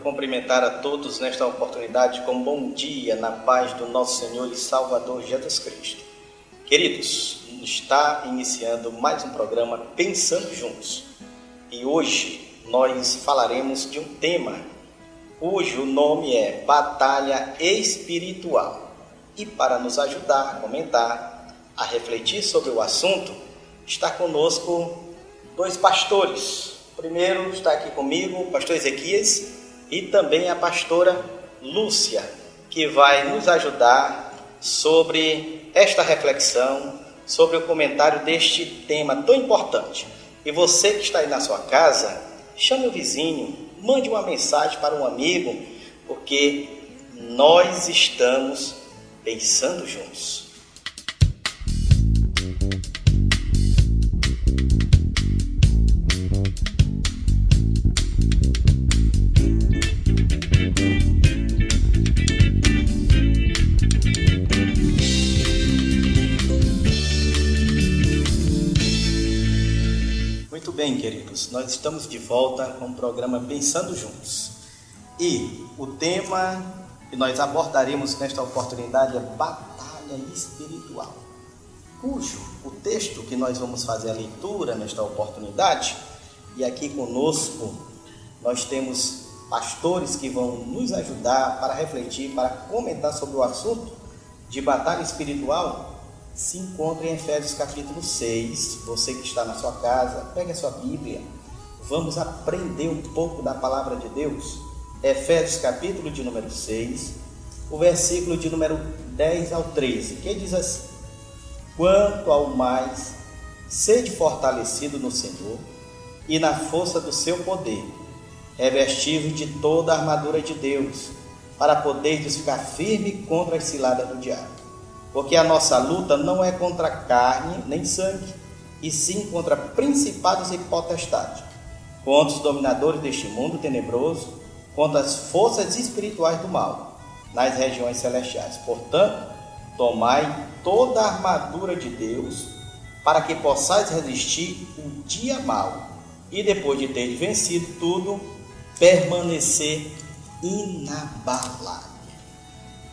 cumprimentar a todos nesta oportunidade com bom dia, na paz do nosso Senhor e Salvador Jesus Cristo. Queridos, está iniciando mais um programa Pensando Juntos. E hoje nós falaremos de um tema cujo nome é Batalha Espiritual. E para nos ajudar a comentar, a refletir sobre o assunto, está conosco dois pastores. Primeiro está aqui comigo o pastor Ezequias e também a pastora Lúcia, que vai nos ajudar sobre esta reflexão, sobre o comentário deste tema tão importante. E você que está aí na sua casa, chame o vizinho, mande uma mensagem para um amigo, porque nós estamos pensando juntos. Muito bem, queridos, nós estamos de volta com o programa Pensando Juntos. E o tema que nós abordaremos nesta oportunidade é Batalha Espiritual, cujo o texto que nós vamos fazer a leitura nesta oportunidade, e aqui conosco nós temos pastores que vão nos ajudar para refletir, para comentar sobre o assunto de batalha espiritual, se encontra em Efésios capítulo 6. Você que está na sua casa, pegue a sua Bíblia, vamos aprender um pouco da palavra de Deus. Efésios capítulo de número 6, o versículo de número 10 ao 13, que diz assim: quanto ao mais, sede fortalecido no Senhor e na força do seu poder, revestivos de toda a armadura de Deus, para poderdes ficar firme contra as ciladas do diabo. Porque a nossa luta não é contra carne nem sangue, e sim contra principados e potestades, contra os dominadores deste mundo tenebroso, contra as forças espirituais do mal, nas regiões celestiais. Portanto, tomai toda a armadura de Deus, para que possais resistir o dia mau, e depois de ter vencido tudo, permanecer inabalável.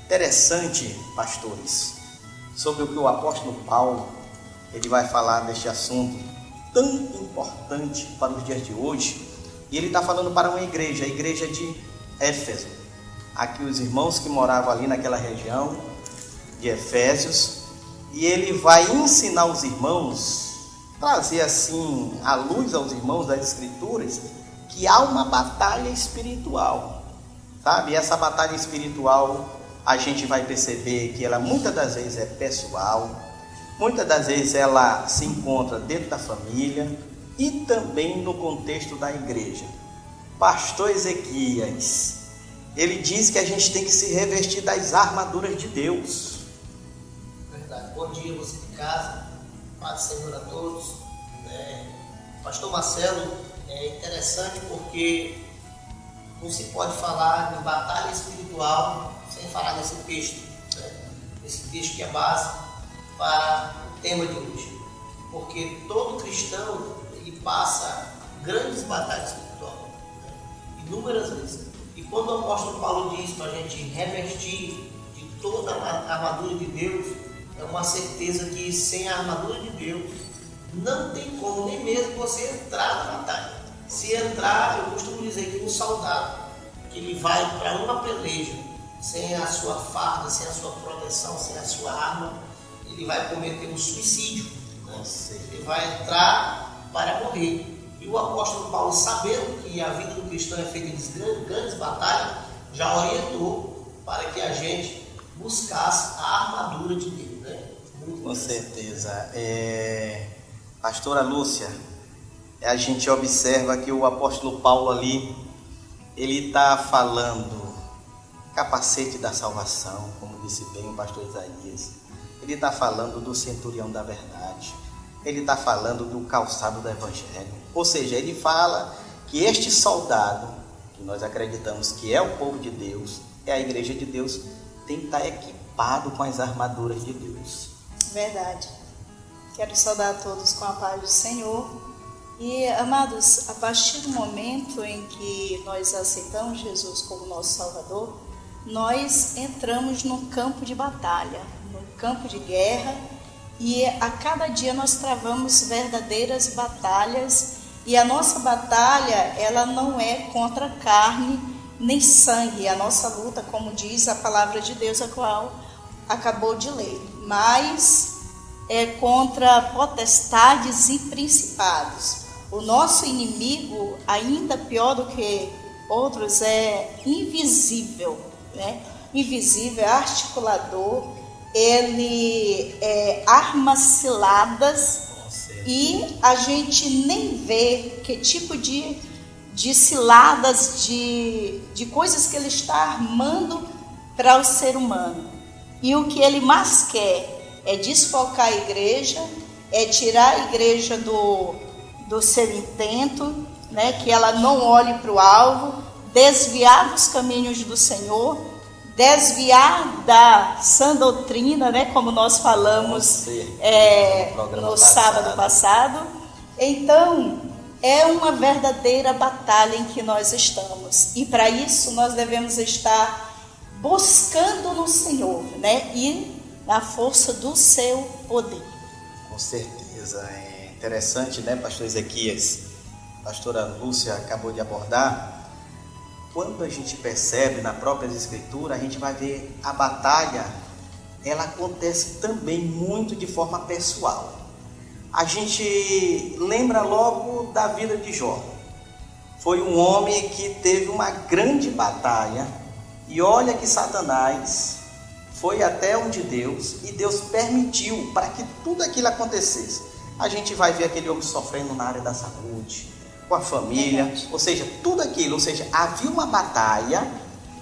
Interessante, pastores, sobre o que o apóstolo Paulo ele vai falar deste assunto tão importante para os dias de hoje. E ele está falando para uma igreja, a igreja de Éfeso. Aqui os irmãos que moravam ali naquela região de Efésios. E ele vai ensinar os irmãos, trazer assim à luz aos irmãos das Escrituras, que há uma batalha espiritual, sabe? E essa batalha espiritual a gente vai perceber que ela muitas das vezes é pessoal, muitas das vezes ela se encontra dentro da família e também no contexto da igreja. Pastor Ezequias, ele diz que a gente tem que se revestir das armaduras de Deus. Verdade. Bom dia, você de casa, paz do Senhor a todos. Pastor Marcelo, é interessante porque não se pode falar de batalha espiritual sem falar desse texto, esse texto que é base para o tema de hoje, porque todo cristão ele passa grandes batalhas espirituais, inúmeras vezes. E quando o apóstolo Paulo diz para a gente revestir de toda a armadura de Deus, é uma certeza que sem a armadura de Deus não tem como nem mesmo você entrar na batalha. Se entrar, eu costumo dizer que um soldado que ele vai para uma peleja sem a sua farda, sem a sua proteção, sem a sua arma, ele vai cometer um suicídio, né? Ele vai entrar para morrer. E o apóstolo Paulo, sabendo que a vida do cristão é feita de grandes batalhas, já orientou para que a gente buscasse a armadura de Deus, né? Com certeza. Pastora Lúcia, a gente observa que o apóstolo Paulo ali, ele está falando capacete da salvação, como disse bem o pastor Isaías. Ele está falando do centurião da verdade. Ele está falando do calçado do evangelho. Ou seja, ele fala que este soldado, que nós acreditamos que é o povo de Deus, é a igreja de Deus, tem que estar equipado com as armaduras de Deus. Verdade. Quero saudar a todos com a paz do Senhor E, amados, a partir do momento em que nós aceitamos Jesus como nosso Salvador, nós entramos num campo de batalha, num campo de guerra, e a cada dia nós travamos verdadeiras batalhas, e a nossa batalha, ela não é contra carne nem sangue, a nossa luta, como diz a palavra de Deus, a qual acabou de ler, mas é contra potestades e principados. O nosso inimigo, ainda pior do que outros, é invisível, né? Invisível, é articulador, ele arma ciladas e a gente nem vê que tipo de ciladas, de coisas que ele está armando para o ser humano. E o que ele mais quer é desfocar a igreja, é tirar a igreja do seu intento, né, que ela não olhe para o alvo, desviar dos caminhos do Senhor, desviar da sã doutrina, né, como nós falamos no sábado passado. Então, é uma verdadeira batalha em que nós estamos. E para isso nós devemos estar buscando no Senhor, né, e na força do seu poder. Com certeza. É interessante, né, pastor Ezequias? A pastora Lúcia acabou de abordar. Quando a gente percebe na própria Escritura, a gente vai ver a batalha, ela acontece também muito de forma pessoal. A gente lembra logo da vida de Jó. Foi um homem que teve uma grande batalha, e olha que Satanás foi até onde Deus, e Deus permitiu para que tudo aquilo acontecesse. A gente vai ver aquele homem sofrendo na área da saúde, com a família, ou seja, tudo aquilo, ou seja, havia uma batalha,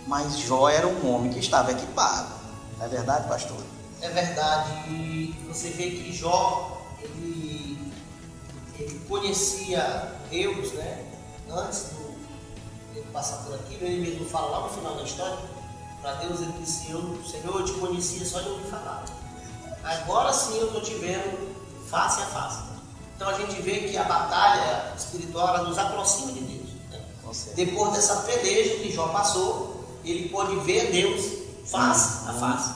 mas Jó era um homem que estava equipado. Não é verdade, pastor? É verdade. E você vê que Jó, ele conhecia Deus, né? Antes de ele passar por aquilo, ele mesmo fala lá no final da história, para Deus ele disse: Senhor, eu te conhecia só de ouvir falar. Agora sim eu estou te vendo face a face. Então a gente vê que a batalha espiritual, ela nos aproxima de Deus, né? Depois dessa peleja que Jó passou, ele pôde ver Deus face a face.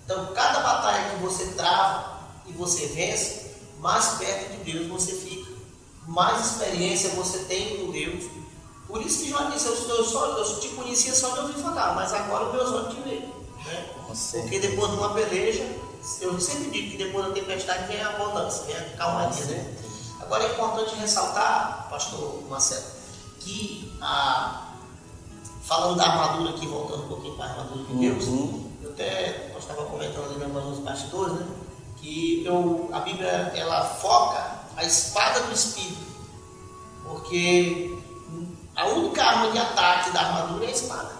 Então cada batalha que você trava e você vence, mais perto de Deus você fica, mais experiência você tem com Deus. Por isso que Jó disse: eu te conhecia só de ouvir falar, mas agora os meus olhos te veem, né? Porque depois de uma peleja, eu sempre digo que depois da tempestade vem a abundância, vem a calmaria, né? Agora é importante ressaltar, pastor Marcelo, que falando da armadura aqui, voltando um pouquinho para a armadura de Deus, nós estávamos comentando ali nos bastidores, né? Que a Bíblia, ela foca a espada do Espírito, porque a única arma de ataque da armadura é a espada.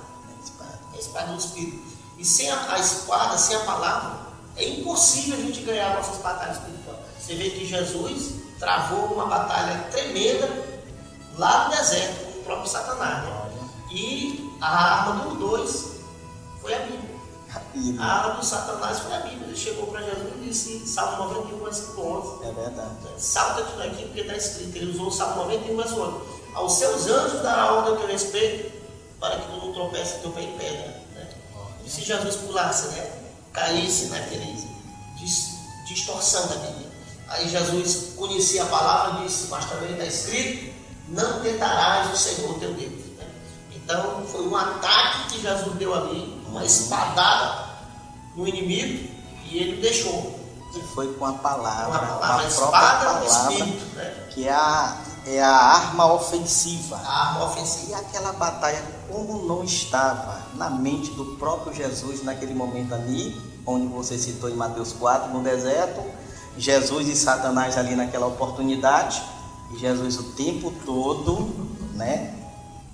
É a espada do Espírito. E sem a espada, sem a palavra, é impossível a gente ganhar nossas batalhas espirituais. Você vê que Jesus travou uma batalha tremenda lá no deserto com o próprio Satanás, né? E a arma dos dois foi a Bíblia. A arma do Satanás foi a Bíblia. Ele chegou para Jesus e disse, Salmo 91, versículo 11. É verdade. Salta tudo aqui porque está escrito. Ele usou o Salmo 91, versículo 11. Aos seus anjos dará ordem que eu respeito, para que tu não tropece teu pé em pedra, né? E se Jesus pulasse, né, caísse naquele distorção da Bíblia. Aí Jesus conhecia a palavra e disse, mas também está escrito, não tentarás o Senhor teu Deus, né? Então foi um ataque que Jesus deu ali, uma espadada no inimigo, e ele deixou. E foi com a palavra, a espada do Espírito, né? Que é a arma ofensiva. A arma ofensiva. E aquela batalha, como não estava na mente do próprio Jesus naquele momento ali, onde você citou em Mateus 4, no deserto, Jesus e Satanás ali naquela oportunidade, e Jesus o tempo todo, né,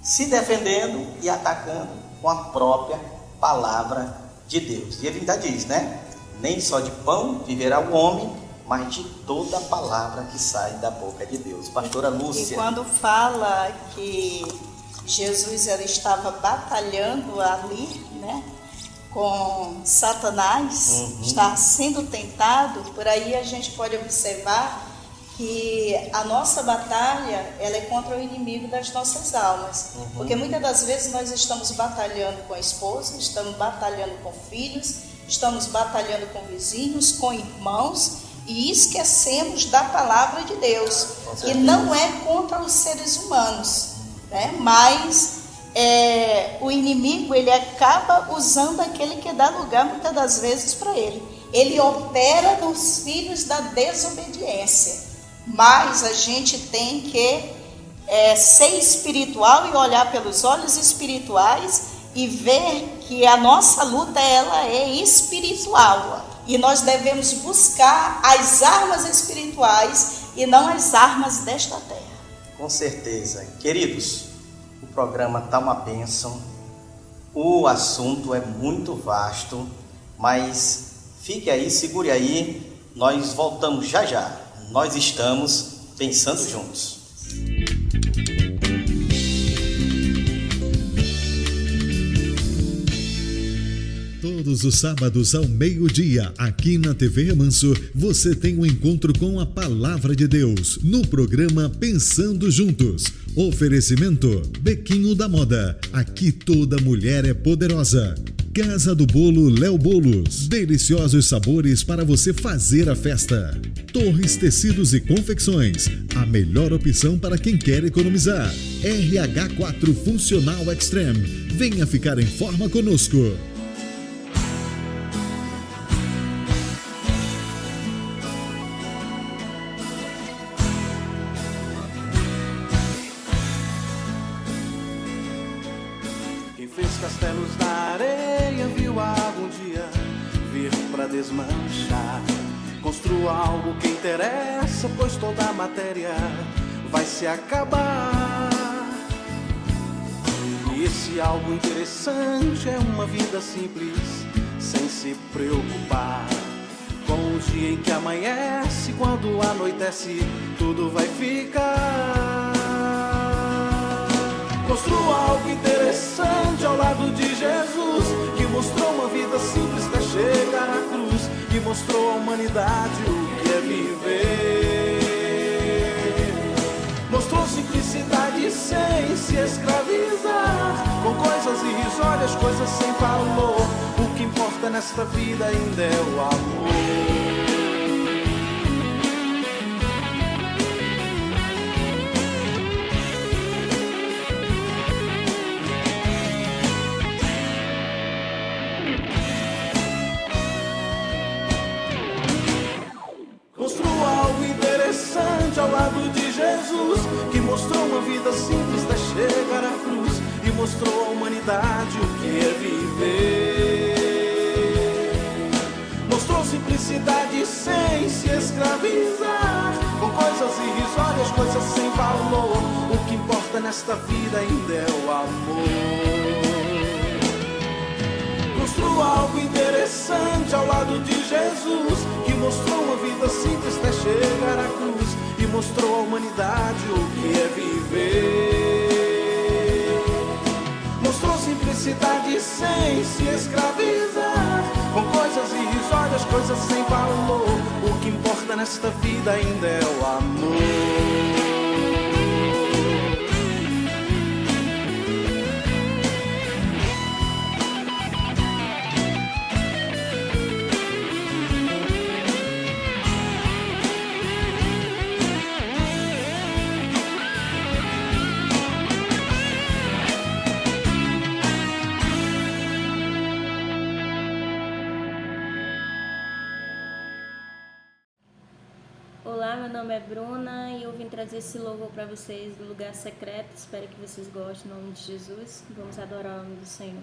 se defendendo e atacando com a própria palavra de Deus. E ele ainda diz, né, nem só de pão viverá o homem, mas de toda a palavra que sai da boca de Deus. Pastora Lúcia. E quando fala que Jesus ele estava batalhando ali, né, com Satanás, está sendo tentado, por aí a gente pode observar que a nossa batalha, ela é contra o inimigo das nossas almas. Porque muitas das vezes nós estamos batalhando com a esposa, estamos batalhando com filhos, estamos batalhando com vizinhos, com irmãos, e esquecemos da palavra de Deus, que não é contra os seres humanos, né? Mas o inimigo, ele acaba usando aquele que dá lugar muitas das vezes para ele. Ele opera nos filhos da desobediência. Mas a gente tem que ser espiritual e olhar pelos olhos espirituais e ver que a nossa luta, ela é espiritual. E nós devemos buscar as armas espirituais e não as armas desta terra. Com certeza. Queridos, o programa está uma bênção. O assunto é muito vasto, mas fique aí, segure aí. Nós voltamos já já. Nós estamos pensando juntos. Todos os sábados ao meio-dia, aqui na TV Remanso, você tem um encontro com a Palavra de Deus, no programa Pensando Juntos. Oferecimento Bequinho da Moda, aqui toda mulher é poderosa. Casa do Bolo Léo Bolos, deliciosos sabores para você fazer a festa. Torres Tecidos e Confecções, a melhor opção para quem quer economizar. RH4 Funcional Extreme, venha ficar em forma conosco. Castelos na areia, viu a água um dia vir pra desmanchar. Construa algo que interessa, pois toda a matéria vai se acabar. E esse algo interessante é uma vida simples, sem se preocupar com o dia em que amanhece. Quando anoitece, tudo vai ficar. Construa algo interessante ao lado de Jesus, que mostrou uma vida simples até chegar à cruz, e mostrou à humanidade o que é viver. Mostrou simplicidade sem se escravizar, com coisas irrisórias, coisas sem valor. O que importa nesta vida ainda é o amor. Ao lado de Jesus, que mostrou uma vida simples até chegar à cruz, e mostrou à humanidade o que é viver. Mostrou simplicidade sem se escravizar, com coisas irrisórias, coisas sem valor. O que importa nesta vida ainda é o amor. Construa algo interessante ao lado de Jesus, que mostrou uma vida simples até chegar à cruz, e mostrou à humanidade o que é viver. Mostrou simplicidade sem se escravizar, com coisas irrisórias, coisas sem valor. O que importa nesta vida ainda é o amor. Olá, meu nome é Bruna e eu vim trazer esse louvor para vocês do Lugar Secreto. Espero que vocês gostem, em nome de Jesus. Vamos adorar o nome do Senhor.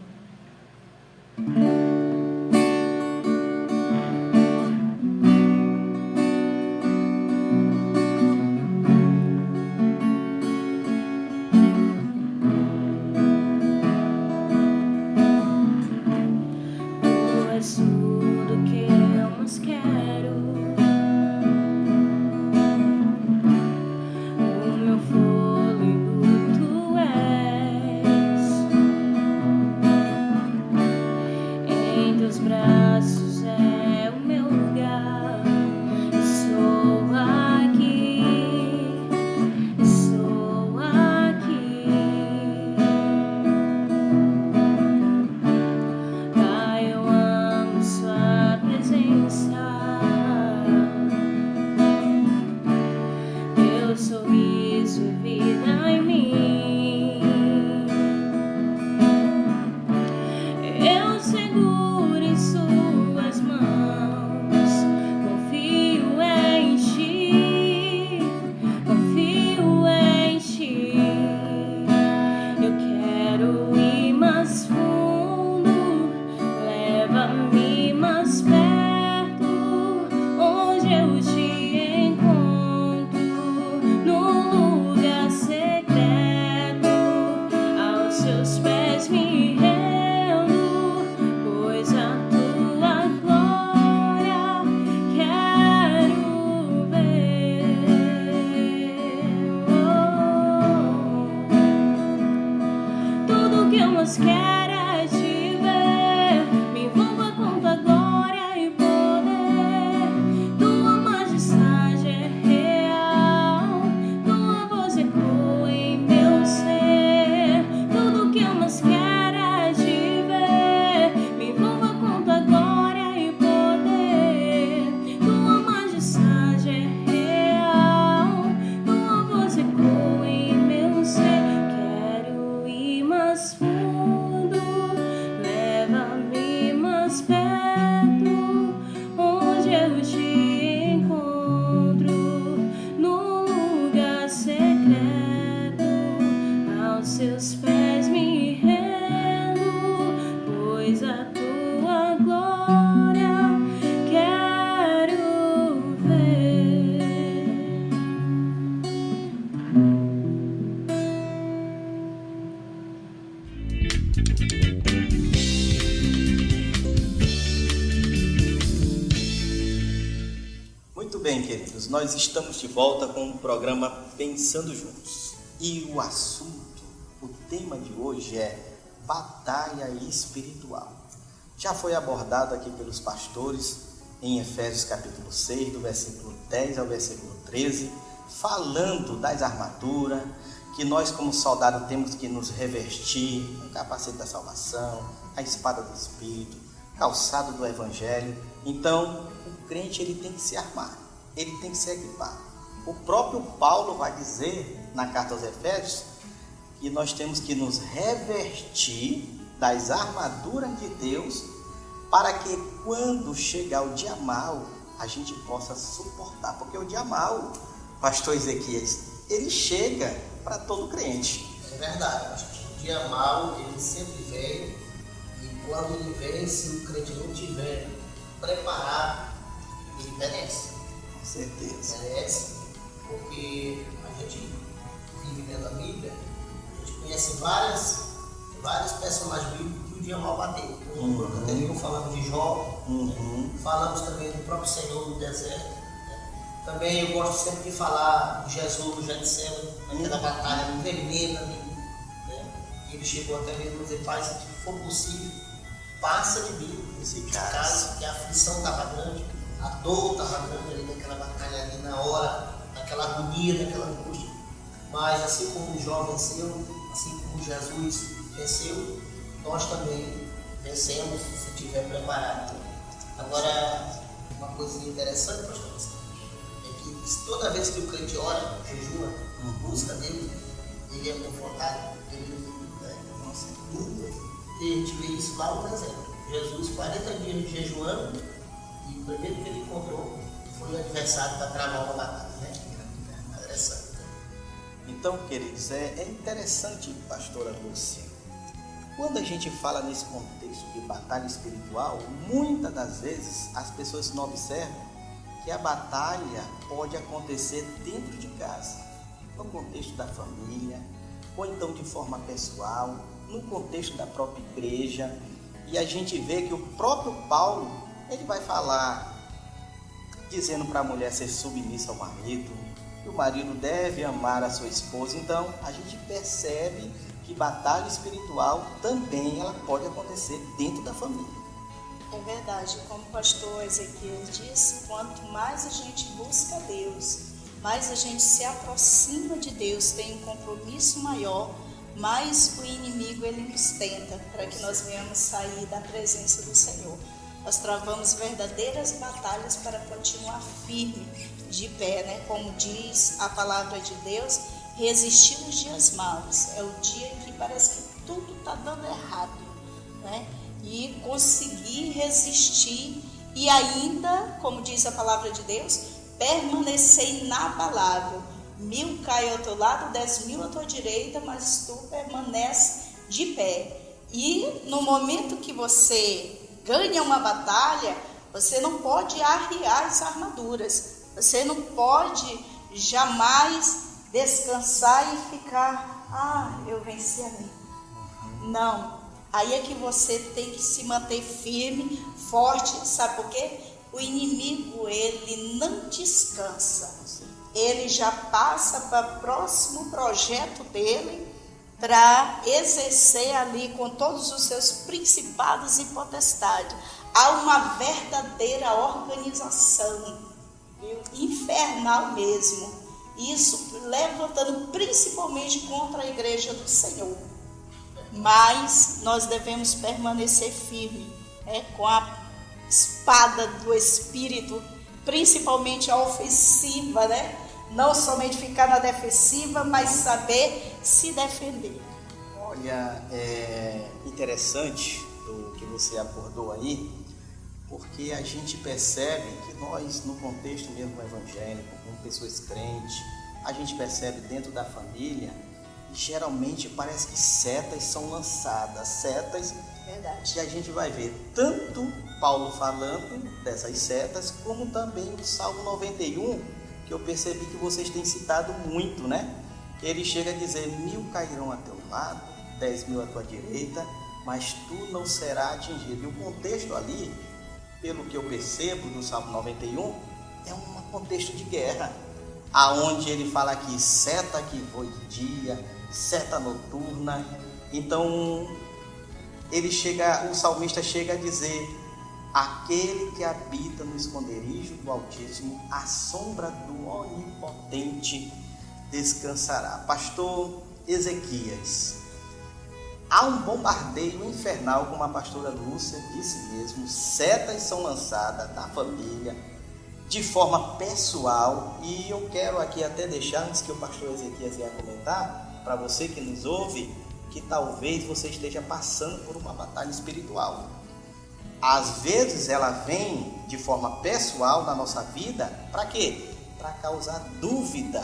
Tu és tudo que eu mais quero. Tu quero te ver. Me envolva com tua glória e poder. Tua majestade é real, tua voz ecoa em meu ser. Tudo que eu mais quero é te ver. Me envolva com tua glória e poder. Tua majestade é real, tua voz ecoa em meu ser. Quero ir mais fundo, leva-me mais perto, onde eu te encontro, no lugar secreto. Aos seus pés me rendo, pois a tua glória quero ver. Muito bem, queridos, nós estamos de volta com o programa Pensando Juntos. E o assunto, o tema de hoje é batalha espiritual. Já foi abordado aqui pelos pastores em Efésios capítulo 6, do versículo 10 ao versículo 13, falando das armaduras, que nós como soldados temos que nos revestir, o capacete da salvação, a espada do Espírito, calçado do Evangelho. Então, o crente ele tem que se armar, ele tem que se equipar. O próprio Paulo vai dizer na carta aos Efésios que nós temos que nos revestir das armaduras de Deus para que quando chegar o dia mau, a gente possa suportar. Porque o dia mau, pastor Ezequias, ele chega para todo crente. É verdade, o dia mau ele sempre vem, e quando ele vem, se o crente não tiver preparado, ele perece. Com certeza. Perece, porque a gente vive dentro da Bíblia, a gente conhece vários personagens bíblicos que o dia mau bateu. Anterior falamos de Jó, falamos também do próprio Senhor no deserto. Também eu gosto sempre de falar de Jesus no Getsemane, naquela batalha tremenda ali, né? Ele chegou até mesmo a dizer: Pai, se for possível, passa de mim esse caso, que a aflição estava grande, a dor estava grande ali naquela batalha ali, na hora, naquela agonia, naquela angústia. Mas assim como Jó venceu, assim como Jesus venceu, nós também vencemos se estiver preparado. Agora, uma coisa interessante, pastor, é que toda vez que o crente ora, jejua, busca Deus, ele é confortado, ele e a gente vê isso lá no deserto. Jesus, 40 dias jejuando, e o primeiro que ele encontrou foi o adversário para travar uma batalha, né? Interessante. Então, queridos, é interessante, pastora Lúcia, quando a gente fala nesse contexto de batalha espiritual, muitas das vezes as pessoas não observam que a batalha pode acontecer dentro de casa, no contexto da família, ou então de forma pessoal, no contexto da própria igreja. E a gente vê que o próprio Paulo, ele vai falar, dizendo para a mulher ser submissa ao marido, que o marido deve amar a sua esposa. Então, a gente percebe que batalha espiritual também ela pode acontecer dentro da família. É verdade, como o pastor Ezequias disse, quanto mais a gente busca Deus, mais a gente se aproxima de Deus, tem um compromisso maior, mais o inimigo ele nos tenta para que nós venhamos sair da presença do Senhor. Nós travamos verdadeiras batalhas para continuar firme, de pé, né? Como diz a palavra de Deus, resistir os dias maus. É o dia que parece que tudo está dando errado, né? E conseguir resistir e ainda, como diz a palavra de Deus, permanecer inabalável. 1000 caem ao teu lado, 10.000 à tua direita, mas tu permanece de pé. E no momento que você ganha uma batalha, você não pode arriar as armaduras. Você não pode jamais descansar e ficar, eu venci ali. Não. Aí é que você tem que se manter firme, forte. Sabe por quê? O inimigo, ele não descansa. Ele já passa para o próximo projeto dele para exercer ali com todos os seus principados e potestades. Há uma verdadeira organização, viu? Infernal mesmo. Isso levantando principalmente contra a igreja do Senhor. Mas nós devemos permanecer firme, com a espada do Espírito, principalmente a ofensiva, Não somente ficar na defensiva, mas saber se defender. Olha, é interessante o que você abordou aí, porque a gente percebe que nós, no contexto mesmo evangélico, como pessoas crentes, a gente percebe dentro da família, geralmente parece que setas são lançadas, setas. Verdade. E a gente vai ver tanto Paulo falando dessas setas, como também o Salmo 91, que eu percebi que vocês têm citado muito, Ele chega a dizer: 1000 cairão a teu lado, 10.000 à tua direita, mas tu não serás atingido. E o contexto ali, pelo que eu percebo do Salmo 91, é um contexto de guerra, aonde ele fala aqui, seta que voa de dia, seta noturna. Então, o salmista chega a dizer: aquele que habita no esconderijo do Altíssimo, à sombra do Onipotente descansará. Pastor Ezequias, há um bombardeio infernal, como a pastora Lúcia disse mesmo, setas são lançadas na família, de forma pessoal, e eu quero aqui até deixar, antes que o pastor Ezequias ia comentar, para você que nos ouve, que talvez você esteja passando por uma batalha espiritual. Às vezes ela vem de forma pessoal na nossa vida, para quê? Para causar dúvida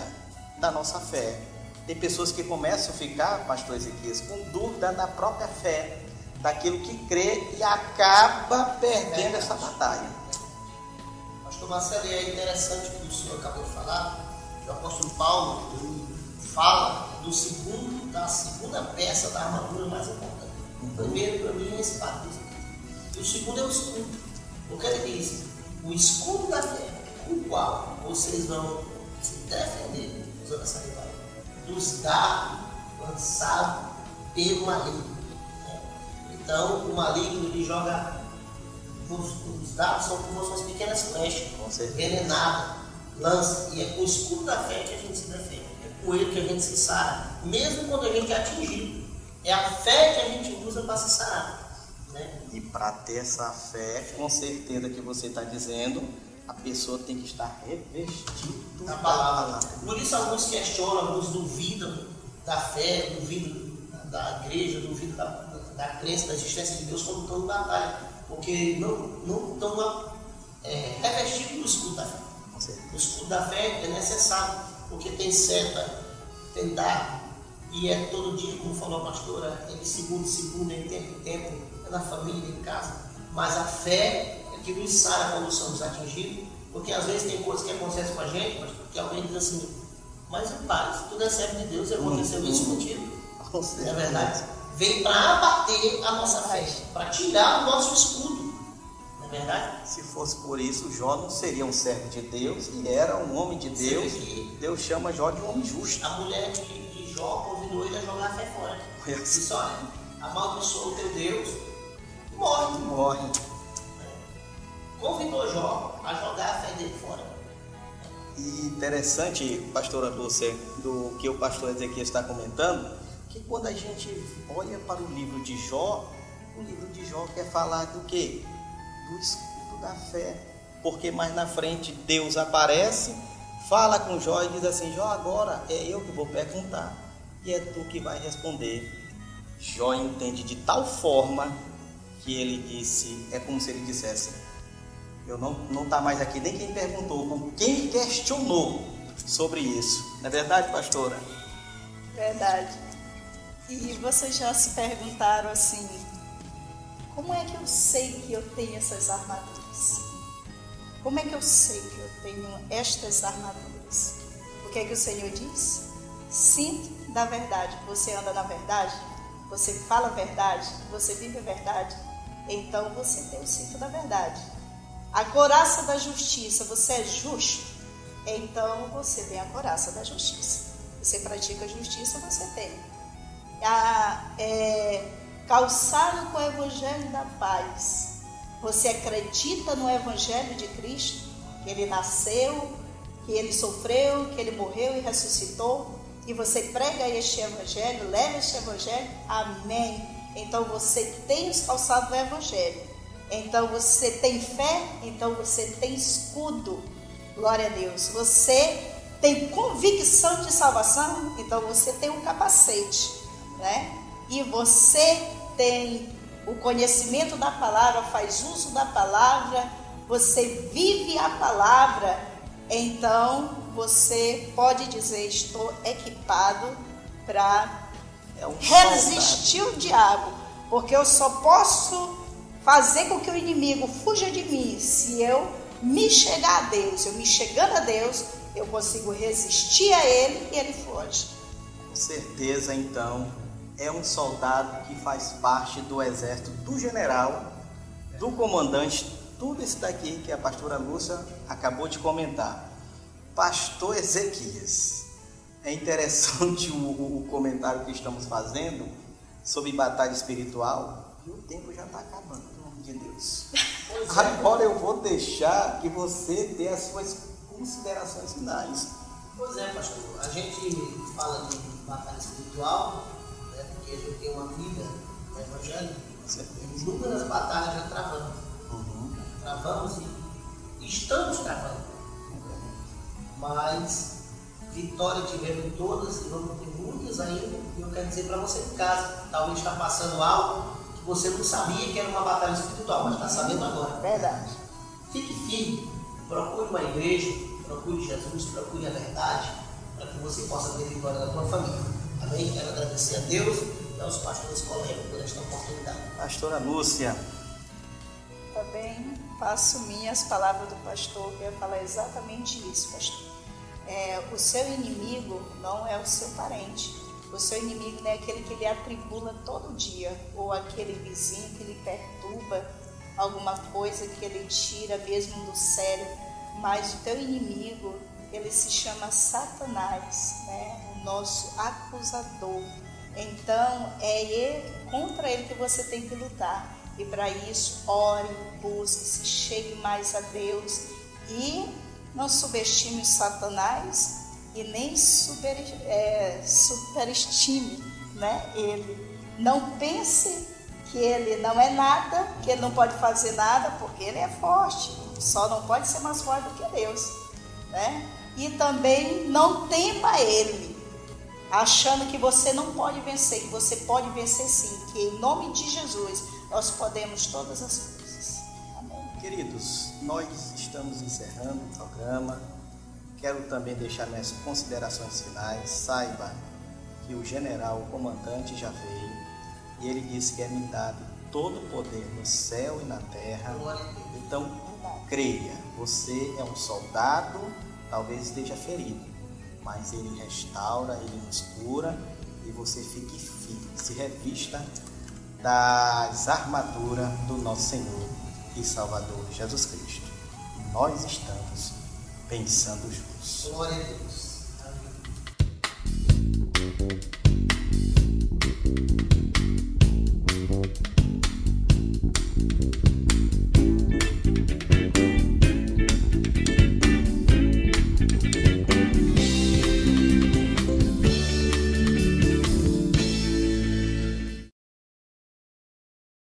da nossa fé. Tem pessoas que começam a ficar, pastor Ezequias, com dúvida da própria fé, daquilo que crê, e acaba perdendo essa batalha. Pastor Marcelo, é interessante o que o senhor acabou de falar. O apóstolo Paulo fala da segunda peça da armadura mais importante. O primeiro, para mim, é a espada. E o segundo é o escudo. Porque ele diz: o escudo da fé, o qual vocês vão se defender, usando essa linguagem, dos dardos lançados pelo maligno. Então, o maligno, ele joga, os dardos são como se fossem pequenas flechas, envenenadas, lança, e é com o escudo da fé que a gente se defende, é com ele que a gente se sara, mesmo quando a gente é atingido. É a fé que a gente usa para se sarar. E para ter essa fé, com certeza que você está dizendo, a pessoa tem que estar revestida da palavra. Por isso alguns questionam, alguns duvidam da fé, duvidam da igreja, duvidam da crença, da existência de Deus quando estão em batalha, porque não estão revestidos do escudo da fé. O escudo da fé é necessário, porque tem seta, tem dardo, e é todo dia, como falou a pastora, é de segundo em segundo, é de tempo em tempo, é na família, em casa. Mas a fé é que nos sara quando somos atingidos, porque às vezes tem coisas que acontecem com a gente, mas que alguém diz assim: mas pai, se tu recebe de Deus, aconteceu isso contigo. Não é verdade? Vem para abater a nossa fé, para tirar o nosso escudo. Não é verdade? Se fosse por isso, Jó não seria um servo de Deus, e era um homem de Deus. Deus chama Jó de um homem justo. A mulher de Jó convidou ele a jogar a fé fora. Disse: olha, amaldiçoa o teu Deus, morre. Convidou Jó a jogar a fé dele fora. E interessante, pastora Lúcia, do que o pastor Ezequias está comentando, que quando a gente olha para o livro de Jó quer falar do quê? Do escudo da fé. Porque mais na frente Deus aparece, fala com Jó e diz assim: Jó, agora é eu que vou perguntar e é tu que vai responder. Jó entende de tal forma que ele disse, é como se ele dissesse: eu não está mais aqui nem quem perguntou, como quem questionou sobre isso. Não é verdade, pastora? Verdade. E vocês já se perguntaram assim: como é que eu sei que eu tenho essas armaduras? Como é que eu sei que eu tenho estas armaduras? O que é que o Senhor diz? Cinto da verdade. Você anda na verdade? Você fala a verdade? Você vive a verdade? Então você tem o cinto da verdade. A couraça da justiça. Você é justo? Então você tem a couraça da justiça. Você pratica a justiça, você tem. calçado com o Evangelho da paz. Você acredita no Evangelho de Cristo? Que Ele nasceu, que Ele sofreu, que Ele morreu e ressuscitou? E você prega este Evangelho, leva este Evangelho? Amém. Então você tem os calçados do Evangelho. Então você tem fé, então você tem escudo. Glória a Deus. Você tem convicção de salvação, então você tem um capacete, né? E você tem o conhecimento da palavra, faz uso da palavra, você vive a palavra, então você pode dizer: estou equipado para resistir o diabo, porque eu só posso fazer com que o inimigo fuja de mim se eu me chegar a Deus. Eu me chegando a Deus, eu consigo resistir a Ele e Ele foge. Com certeza, então, é um soldado que faz parte do exército do general, do comandante, tudo isso daqui que a pastora Lúcia acabou de comentar. Pastor Ezequias, é interessante o comentário que estamos fazendo sobre batalha espiritual, e o tempo já está acabando, em nome de Deus. Agora eu vou deixar que você dê as suas considerações finais. Pois é, pastor, a gente fala de batalha espiritual, né, porque a gente tem uma vida no Evangelho, inúmeras batalhas já travamos. Travamos e estamos travando. Mas vitória tivemos em todas e vamos ter muitas ainda. E eu quero dizer para você em casa, talvez está passando algo que você não sabia que era uma batalha espiritual, mas está sabendo agora. Verdade. Fique firme, procure uma igreja, procure Jesus, procure a verdade, para que você possa ter vitória na tua família. Amém? Quero agradecer a Deus e aos pastores colegas por esta oportunidade. Pastora Lúcia. Também faço minhas palavras do pastor, que eu ia falar exatamente isso, pastor. O seu inimigo não é o seu parente. O seu inimigo não é aquele que lhe atribula todo dia, ou aquele vizinho que lhe perturba, alguma coisa que ele tira mesmo do sério. Mas o teu inimigo, ele se chama Satanás, né? O nosso acusador. Então, contra ele que você tem que lutar. E para isso, ore, busque, se chegue mais a Deus e não subestime o Satanás e nem superestime, né, ele. Não pense que ele não é nada, que ele não pode fazer nada, porque ele é forte, só não pode ser mais forte do que Deus, né? E também não tema ele, achando que você não pode vencer, que você pode vencer sim, que em nome de Jesus nós podemos todas as coisas. Amém. Queridos, nós estamos encerrando o programa. Quero também deixar minhas considerações finais. Saiba que o general, o comandante, já veio e ele disse que é me dado todo o poder no céu e na terra. Então, creia, você é um soldado, talvez esteja ferido, mas ele restaura, ele nos cura e você fique firme, se revista das armaduras do nosso Senhor e Salvador Jesus Cristo. Nós estamos pensando juntos. Glória a Deus. Amém.